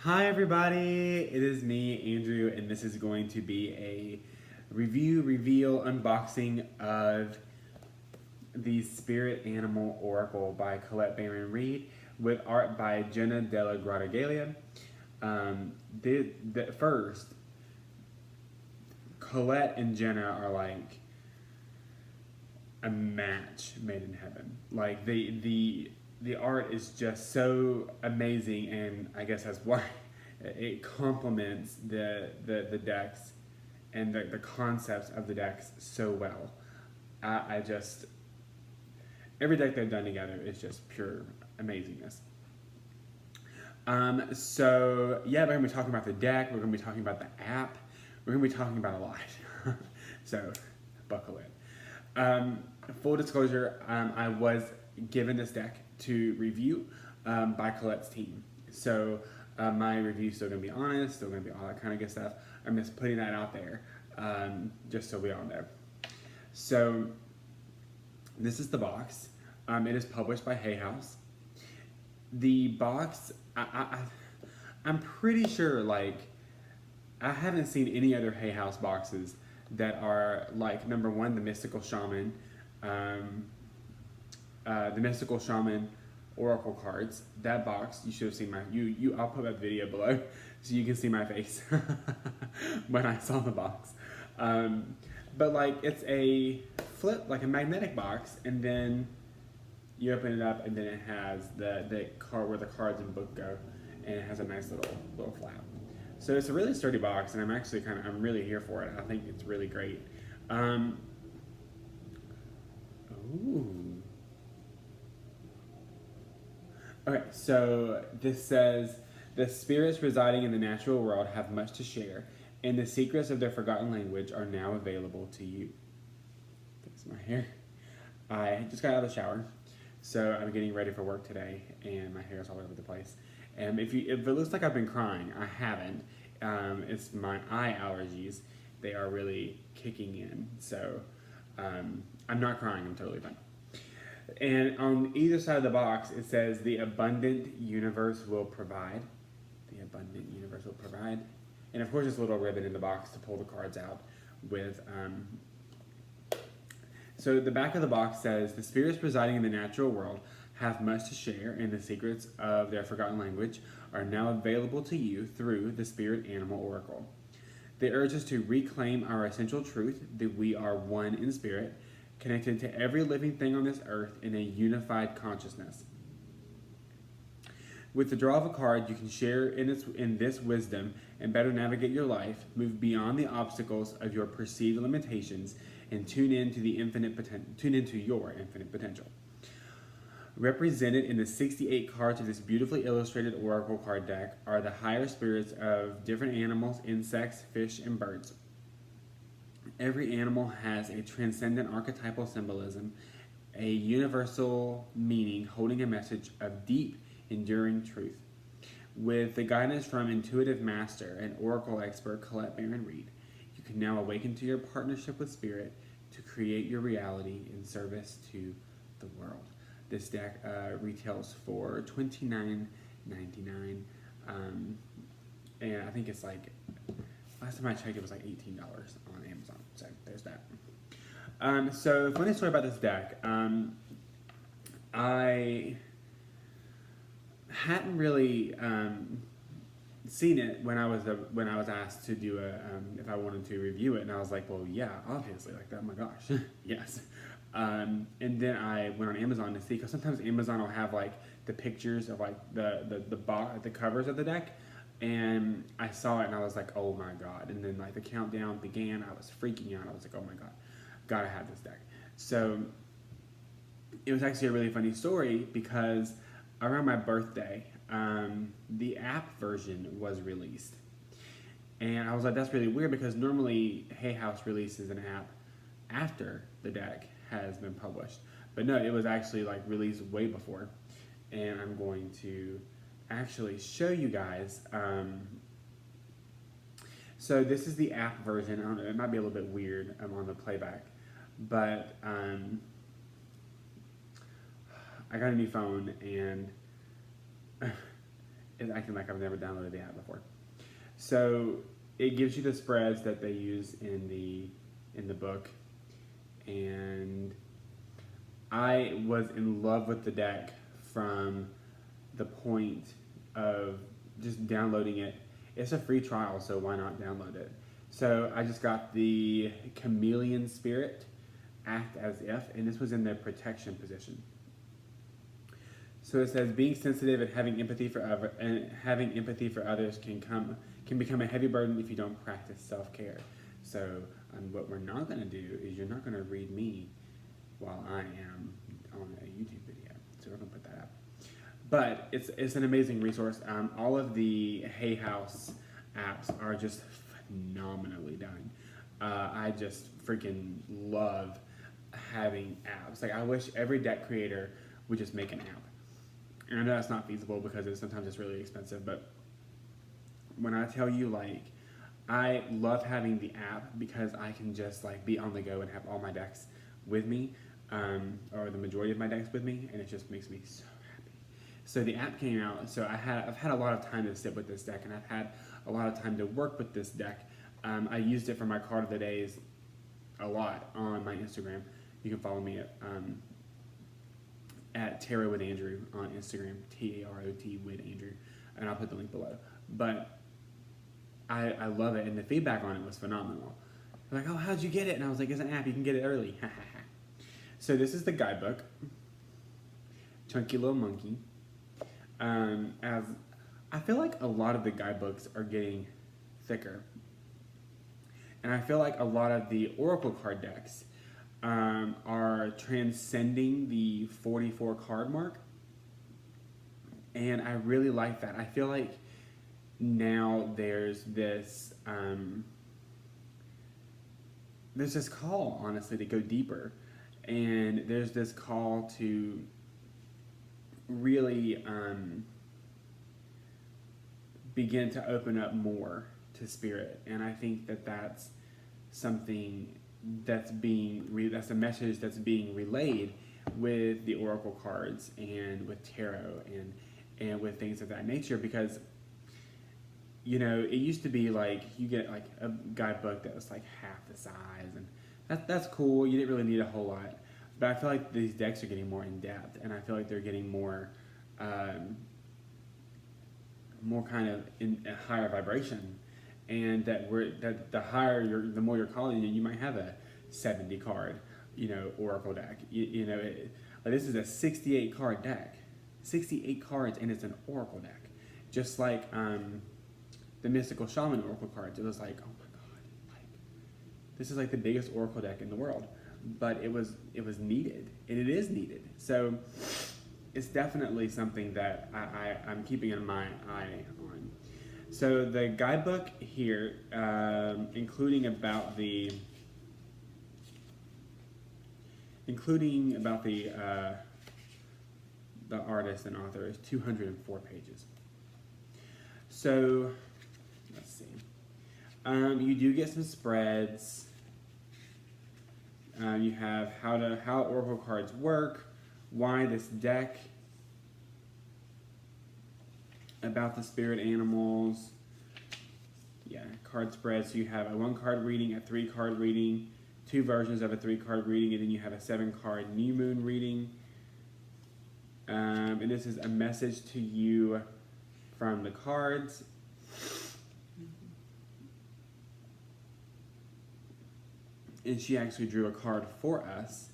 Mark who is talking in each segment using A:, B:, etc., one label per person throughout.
A: Hi everybody, it is me, Andrew, and this is going to be a review, reveal, unboxing of the Spirit Animal Oracle by Baron-Reid with art by Jenna Della Grottagalia. First, Colette and Jenna are like a match made in heaven. Like the art is just so amazing, and I guess that's why it complements the decks and the concepts of the decks so well. I just every deck they've done together is just pure amazingness. So yeah, we're gonna be talking about the deck. We're gonna be talking about the app. We're gonna be talking about a lot. So buckle in. Full disclosure, I was given this deck to review by Colette's team. So my review is still going to be honest, still going to be all that kind of good stuff. I'm just putting that out there just so we all know. So this is the box. It is published by Hay House. The box, I'm pretty sure, like, I haven't seen any other Hay House boxes that are like, number one, the Mystical Shaman, Oracle cards. That box, you should have seen I'll put that video below so you can see my face when I saw the box. But like, it's a flip, like a magnetic box, and then you open it up, and then it has the card where the cards and book go, and it has a nice little flap. So it's a really sturdy box, and I'm really here for it. I think it's really great. Ooh. Okay, so this says, the spirits residing in the natural world have much to share, and the secrets of their forgotten language are now available to you. Fix my hair. I just got out of the shower, so I'm getting ready for work today, and my hair is all over the place. And if it looks like I've been crying, I haven't. It's my eye allergies. They are really kicking in, so I'm not crying, I'm totally fine. And on either side of the box, it says, the abundant universe will provide. The abundant universe will provide. And of course, there's a little ribbon in the box to pull the cards out with. So the back of the box says, the spirits residing in the natural world have much to share, and the secrets of their forgotten language are now available to you through the Spirit Animal Oracle. They urge us to reclaim our essential truth that we are one in spirit, connected to every living thing on this earth in a unified consciousness. With the draw of a card, you can share in this wisdom and better navigate your life, move beyond the obstacles of your perceived limitations, and tune into your infinite potential. Represented in the 68 cards of this beautifully illustrated oracle card deck are the higher spirits of different animals, insects, fish, and birds. Every animal has a transcendent archetypal symbolism, a universal meaning holding a message of deep, enduring truth. With the guidance from intuitive master and oracle expert Baron-Reid, you can now awaken to your partnership with spirit to create your reality in service to the world. This deck retails for $29.99, and I think it's like, last time I checked, it was like $18 on Amazon. So there's that. So funny story about this deck. I hadn't really seen it when I was asked to do if I wanted to review it, and I was like, well, yeah, obviously, like, oh my gosh, yes. And then I went on Amazon to see, because sometimes Amazon will have like the pictures of like the covers of the deck. And I saw it and I was like, oh my god. And then like the countdown began. I was freaking out. I was like, oh my god, gotta have this deck. So it was actually a really funny story, because around my birthday, the app version was released. And I was like, that's really weird, because normally Hay House releases an app after the deck has been published. But no, it was actually like released way before. And I'm going to actually show you guys. So this is the app version. I don't know, it might be a little bit weird on the playback, but I got a new phone, and is acting like I've never downloaded the app before. So it gives you the spreads that they use in the book, and I was in love with the deck from the point of just downloading it. It's a free trial, so why not download it? So I just got the Chameleon Spirit, Act As If, and this was in the protection position. So it says being sensitive and having empathy for others can become a heavy burden if you don't practice self-care. So what we're not going to do is you're not going to read me while I am on a YouTube video. So we're going to put that up. But it's an amazing resource. All of the Hay House apps are just phenomenally done. I just freaking love having apps. Like, I wish every deck creator would just make an app. And I know that's not feasible because sometimes it's really expensive, but when I tell you, like, I love having the app because I can just like be on the go and have all my decks with me, or the majority of my decks with me, and it just makes me so happy. So the app came out, so I've had a lot of time to sit with this deck, and I've had a lot of time to work with this deck. I used it for my card of the days a lot on my Instagram. You can follow me at Tarot with Andrew on Instagram, TAROT with Andrew, and I'll put the link below. But I love it, and the feedback on it was phenomenal. They're like, oh, how'd you get it? And I was like, it's an app, you can get it early. So this is the guidebook. Chunky little monkey. As I feel like a lot of the guidebooks are getting thicker. And I feel like a lot of the Oracle card decks are transcending the 44 card mark. And I really like that. I feel like now there's this call, honestly, to go deeper. And there's this call to really begin to open up more to spirit. And I think that that's something that's that's a message that's being relayed with the Oracle cards and with tarot and with things of that nature, because you know, it used to be like you get like a guidebook that was like half the size, and that's cool. You didn't really need a whole lot, but I feel like these decks are getting more in depth, and I feel like they're getting more kind of in a higher vibration, and that the more you're calling it, you might have a 70 card, you know, Oracle deck. Like this is a 68 card deck, 68 cards, and it's an Oracle deck, just like the Mystical Shaman Oracle cards. It was like, oh my god, like this is like the biggest Oracle deck in the world, but it was needed, and it is needed. So it's definitely something that I'm keeping in my eye on. So the guidebook here, including about the artist and author, is 204 pages. So let's see. You do get some spreads. You have how Oracle cards work, why this deck, about the spirit animals. Yeah, card spreads. So you have a 1 card reading, a 3 card reading, 2 versions of a 3 card reading, and then you have a 7 card new moon reading. And this is a message to you from the cards. And she actually drew a card for us.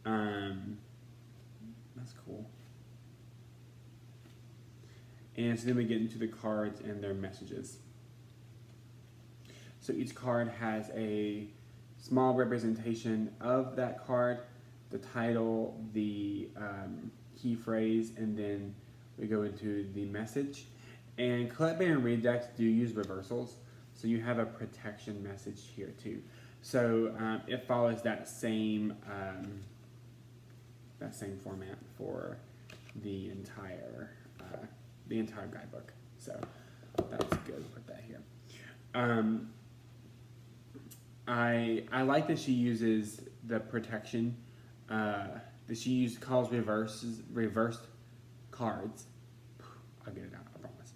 A: That's cool. And so then we get into the cards and their messages. So each card has a small representation of that card, the title, the key phrase, and then we go into the message. And collect Baron-Reid decks do use reversals, so you have a protection message here too. So it follows that same format for the entire guidebook. So that's good. Put that here. I like that she uses the protection. That she calls reversed cards. I'll get it out, I promise.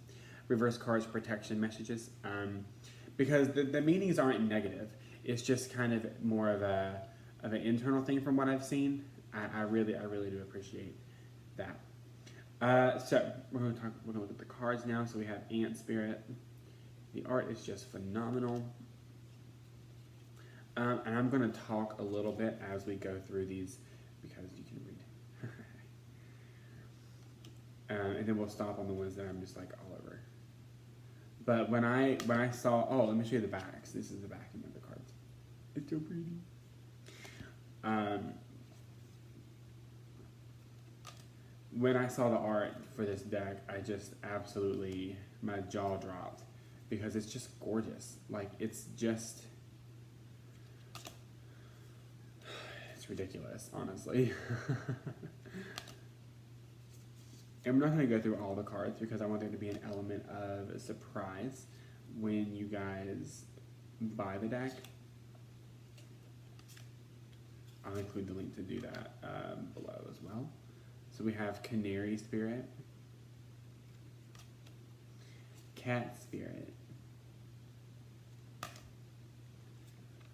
A: reverse cards protection messages, because the meanings aren't negative. It's just kind of more of an internal thing from what I've seen. I really do appreciate that. So we're going to look at the cards now. So we have Ant Spirit. The art is just phenomenal. And I'm going to talk a little bit as we go through these because you can read. And then we'll stop on the ones that I'm just like all over. But when I saw, let me show you the backs. This is the backing of the cards. It's so pretty. When I saw the art for this deck, I just absolutely, my jaw dropped because it's just gorgeous. Like, it's ridiculous, honestly. I'm not going to go through all the cards because I want there to be an element of surprise when you guys buy the deck. I'll include the link to do that below as well. So we have Canary Spirit, Cat Spirit,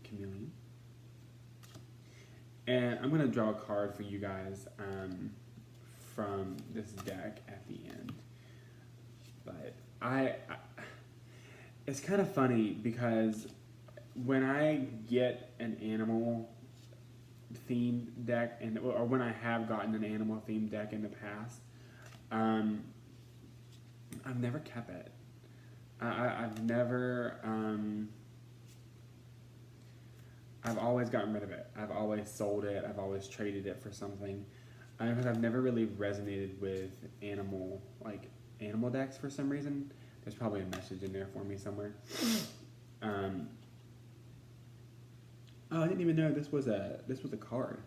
A: Chameleon, and I'm going to draw a card for you guys from this deck at the end. But it's kind of funny because when I get an animal themed deck, or when I have gotten an animal themed deck in the past, I've never kept it. I've never. I've always gotten rid of it. I've always sold it. I've always traded it for something. Because I've never really resonated with animal decks for some reason. There's probably a message in there for me somewhere. Oh, I didn't even know this was a card.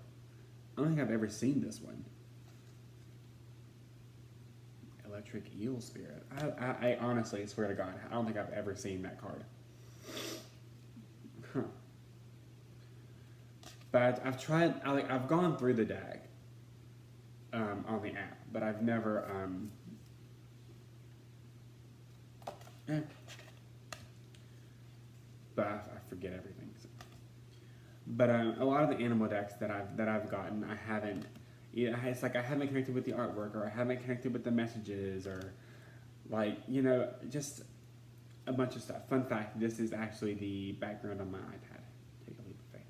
A: I don't think I've ever seen this one. Electric Eel Spirit. I honestly swear to God, I don't think I've ever seen that card. Huh. But I've gone through the deck on the app, but I've never but I forget everything. So. But a lot of the animal decks that I've gotten, I haven't. It's like I haven't connected with the artwork, or I haven't connected with the messages, or just a bunch of stuff. Fun fact: this is actually the background on my iPad. Take a leap of faith.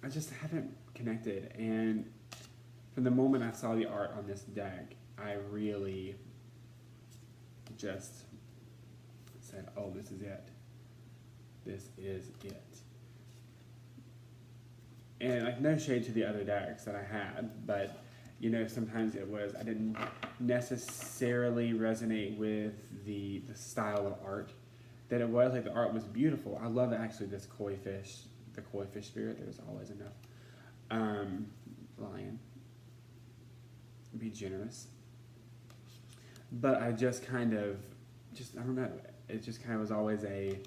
A: I just haven't connected, and from the moment I saw the art on this deck, I really just said, "Oh, this is it. This is it." And no shade to the other decks that I had, but sometimes I didn't necessarily resonate with the style of art that it was. Like, the art was beautiful. I love actually this koi fish spirit. There's always enough. Lion. Be generous. But I just I don't know. It just kind of was always a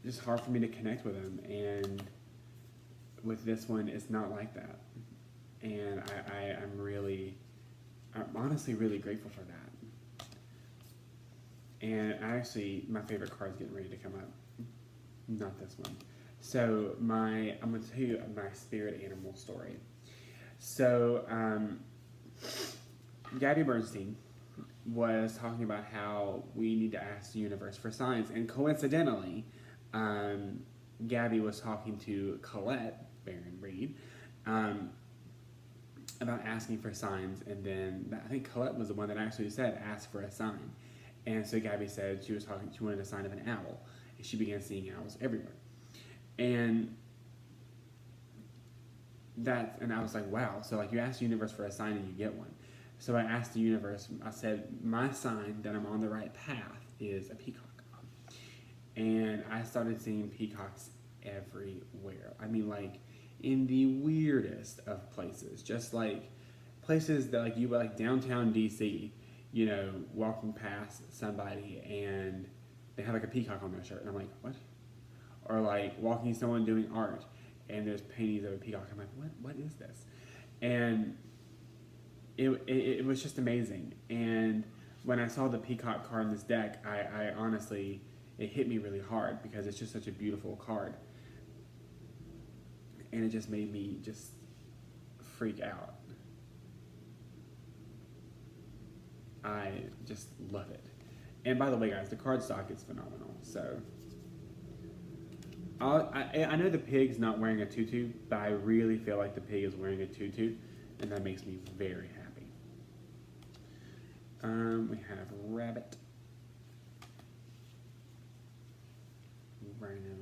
A: just hard for me to connect with them, and with this one, it's not like that. And I'm honestly really grateful for that. And my favorite card's getting ready to come up. Not this one. So I'm going to tell you my spirit animal story. So Gabby Bernstein was talking about how we need to ask the universe for signs, and coincidentally, Gabby was talking to Colette, Baron-Reid, about asking for signs, and then I think Colette was the one that actually said ask for a sign. And so Gabby said she wanted a sign of an owl, and she began seeing owls everywhere. And I was like, wow, so you ask the universe for a sign and you get one. So I asked the universe, I said, my sign that I'm on the right path is a peacock. And I started seeing peacocks everywhere. I mean, in the weirdest of places, just places that you downtown DC, walking past somebody and they have a peacock on their shirt, and I'm like, what? Or walking someone doing art and there's paintings of a peacock. I'm like, what is this? And it was just amazing. And when I saw the Peacock card in this deck, I honestly, it hit me really hard because it's just such a beautiful card. And it just made me just freak out. I just love it. And by the way, guys, the card stock is phenomenal. So I know the pig's not wearing a tutu, but I really feel like the pig is wearing a tutu, and that makes me very happy. We have rabbit, rhino.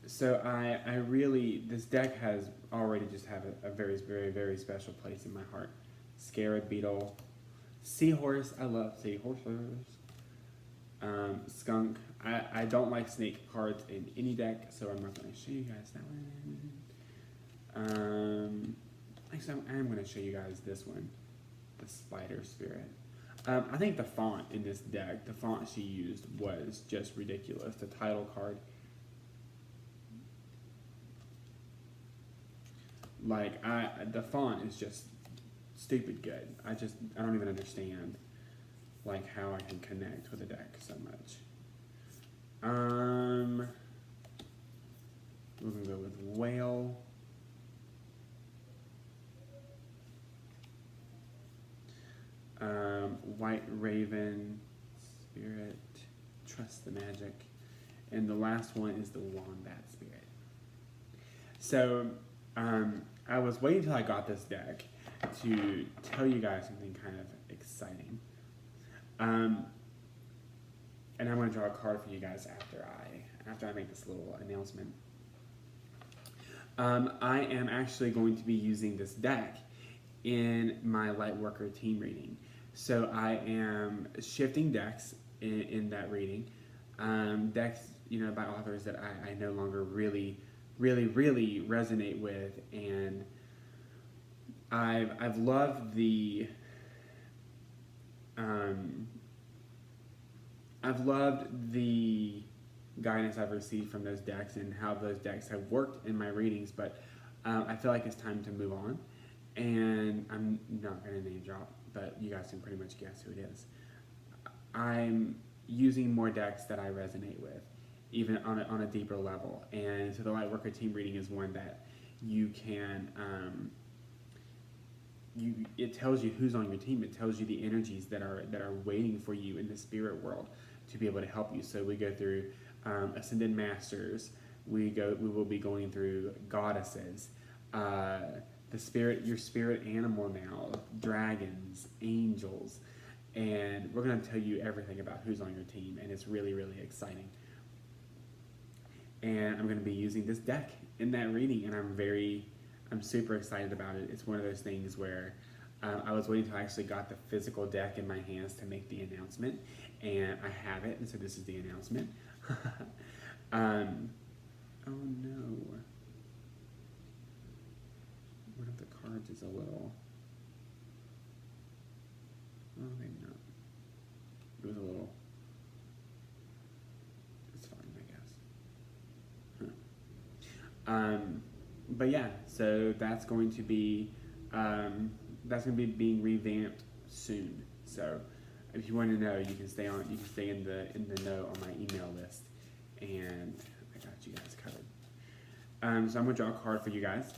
A: So I really, this deck has already just have a very, very, very special place in my heart. Scarab beetle, seahorse. I love seahorses. Skunk. I don't like snake cards in any deck, so I'm not going to show you guys that one. Actually, I am going to show you guys this one, the spider spirit. I think the font in this deck, the font she used was just ridiculous. The title card, like the font is just stupid good. I don't even understand like how I can connect with the deck so much. We're gonna go with whale. White raven, spirit, trust the magic, and the last one is the wombat spirit. So I was waiting till I got this deck to tell you guys something kind of exciting. And I'm going to draw a card for you guys after I make this little announcement. I am actually going to be using this deck in my Lightworker team reading. So I am shifting decks in that reading. Decks, by authors that I no longer really resonate with, and I've loved the guidance I've received from those decks and how those decks have worked in my readings, but I feel like it's time to move on. And I'm not going to name drop, but you guys can pretty much guess who it is. I'm using more decks that I resonate with, even on a deeper level. And so the Lightworker team reading is one that you can, it tells you who's on your team. It tells you the energies that are waiting for you in the spirit world to be able to help you. So we go through Ascended Masters. We will be going through goddesses, your spirit animal now, dragons, angels, and we're going to tell you everything about who's on your team, and it's really, really exciting. And I'm going to be using this deck in that reading, and I'm super excited about it. It's one of those things where I was waiting until I actually got the physical deck in my hands to make the announcement, and I have it, and so this is the announcement. Oh no. One of the cards is a little... Oh, maybe not. It was a little... It's fine, I guess. But yeah, so that's going to be being revamped soon. So if you want to know, you can stay in the know on my email list, and I got you guys covered. So I'm gonna draw a card for you guys.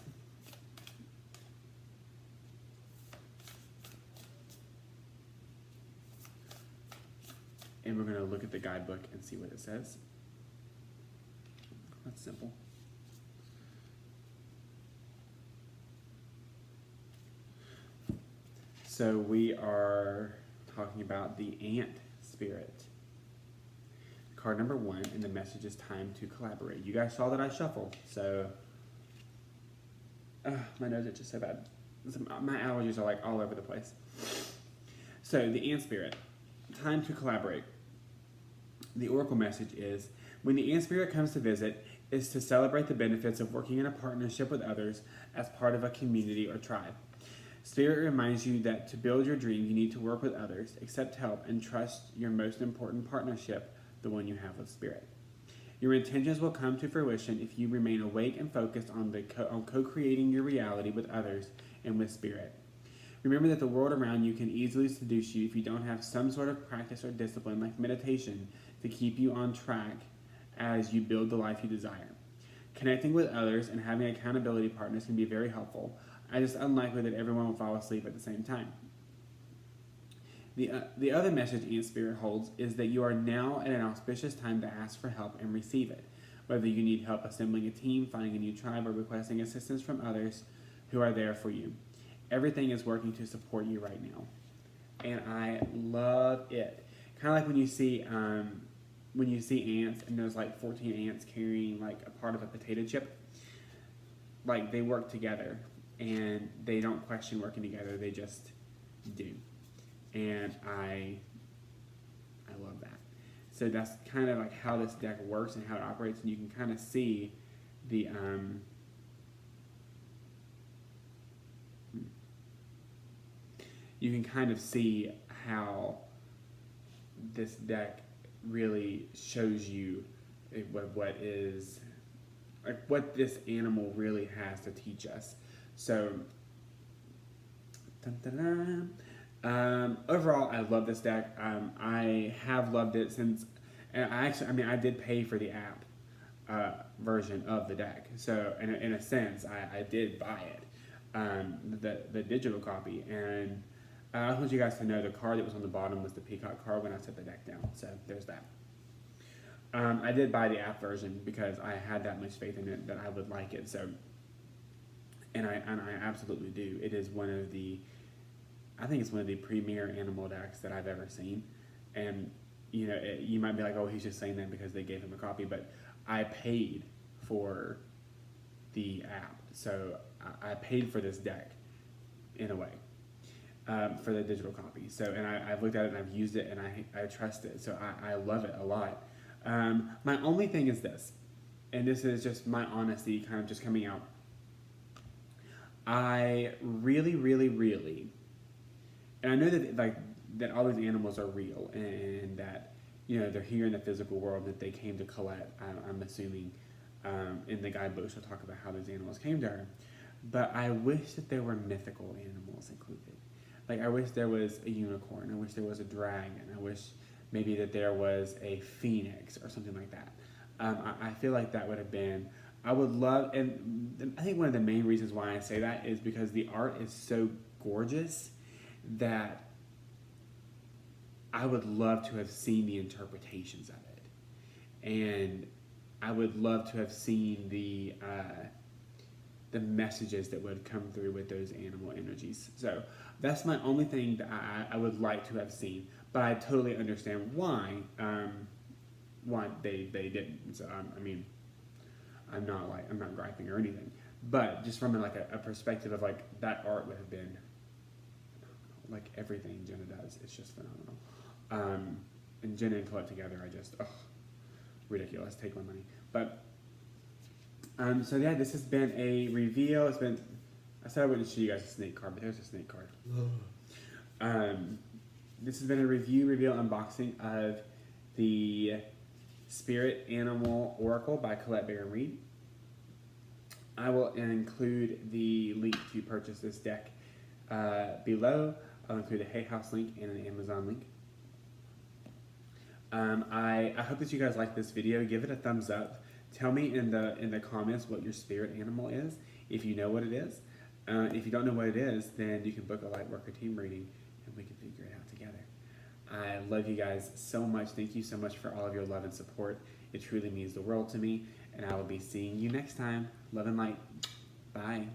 A: And we're going to look at the guidebook and see what it says. That's simple. So we are talking about the ant spirit. Card number 1, and the message is time to collaborate. You guys saw that I shuffled, so my nose itches so bad. My allergies are like all over the place. So the ant spirit, time to collaborate. The oracle message is, when the ant spirit comes to visit, is to celebrate the benefits of working in a partnership with others as part of a community or tribe. Spirit reminds you that to build your dream, you need to work with others, accept help, and trust your most important partnership, the one you have with Spirit. Your intentions will come to fruition if you remain awake and focused on co-creating your reality with others and with spirit. Remember that the world around you can easily seduce you if you don't have some sort of practice or discipline like meditation to keep you on track as you build the life you desire. Connecting with others and having accountability partners can be very helpful. It is unlikely that everyone will fall asleep at the same time. The other message Ant Spirit holds is that you are now at an auspicious time to ask for help and receive it. Whether you need help assembling a team, finding a new tribe, or requesting assistance from others who are there for you. Everything is working to support you right now. And I love it. Kind of like when you see ants and there's like 14 ants carrying like a part of a potato chip. Like they work together and they don't question working together, they just do. And I love that. So that's kind of like how this deck works and how it operates, and you can kind of see the you can kind of see how this deck really shows you what is like what this animal really has to teach us. So overall, I love this deck. I have loved it since, and I did pay for the app version of the deck. So in a sense, I did buy it, the digital copy. And I want you guys to know the card that was on the bottom was the peacock card when I set the deck down. So there's that. I did buy the app version because I had that much faith in it that I would like it. So, and I absolutely do. It is I think it's one of the premier animal decks that I've ever seen. And, you know, you might be like, oh, he's just saying that because they gave him a copy. But I paid for the app. So I paid for this deck, in a way, for the digital copy. So, and I've looked at it and I've used it and I trust it. So I love it a lot. My only thing is this, and this is just my honesty kind of just coming out. I really, really, really, and I know that all these animals are real and that, you know, they're here in the physical world that they came to Colette. I'm assuming in the guidebook she'll talk about how those animals came to her. But I wish that there were mythical animals included. Like I wish there was a unicorn. I wish there was a dragon. I wish maybe that there was a phoenix or something like that. I feel like that would have been. I would love, and I think one of the main reasons why I say that is because the art is so gorgeous that I would love to have seen the interpretations of it, and I would love to have seen the messages that would come through with those animal energies. So that's my only thing that I would like to have seen, but I totally understand why they didn't. So I mean, I'm not griping or anything, but just from a perspective of like that art would have been like everything Jenna does. It's just phenomenal. And Jenna and Colette together, ridiculous. Take my money. But so yeah, this has been a reveal. I said I wouldn't show you guys a snake card, but there's a snake card. This has been a reveal unboxing of the Spirit Animal Oracle by Colette Baron-Reid. I will include the link to purchase this deck below. I'll include a Hay House link and an Amazon link. I hope that you guys like this video. Give it a thumbs up. Tell me in the comments what your spirit animal is, if you know what it is. If you don't know what it is, then you can book a light worker team reading and we can figure it out together. I love you guys so much. Thank you so much for all of your love and support. It truly means the world to me, and I will be seeing you next time. Love and light. Bye.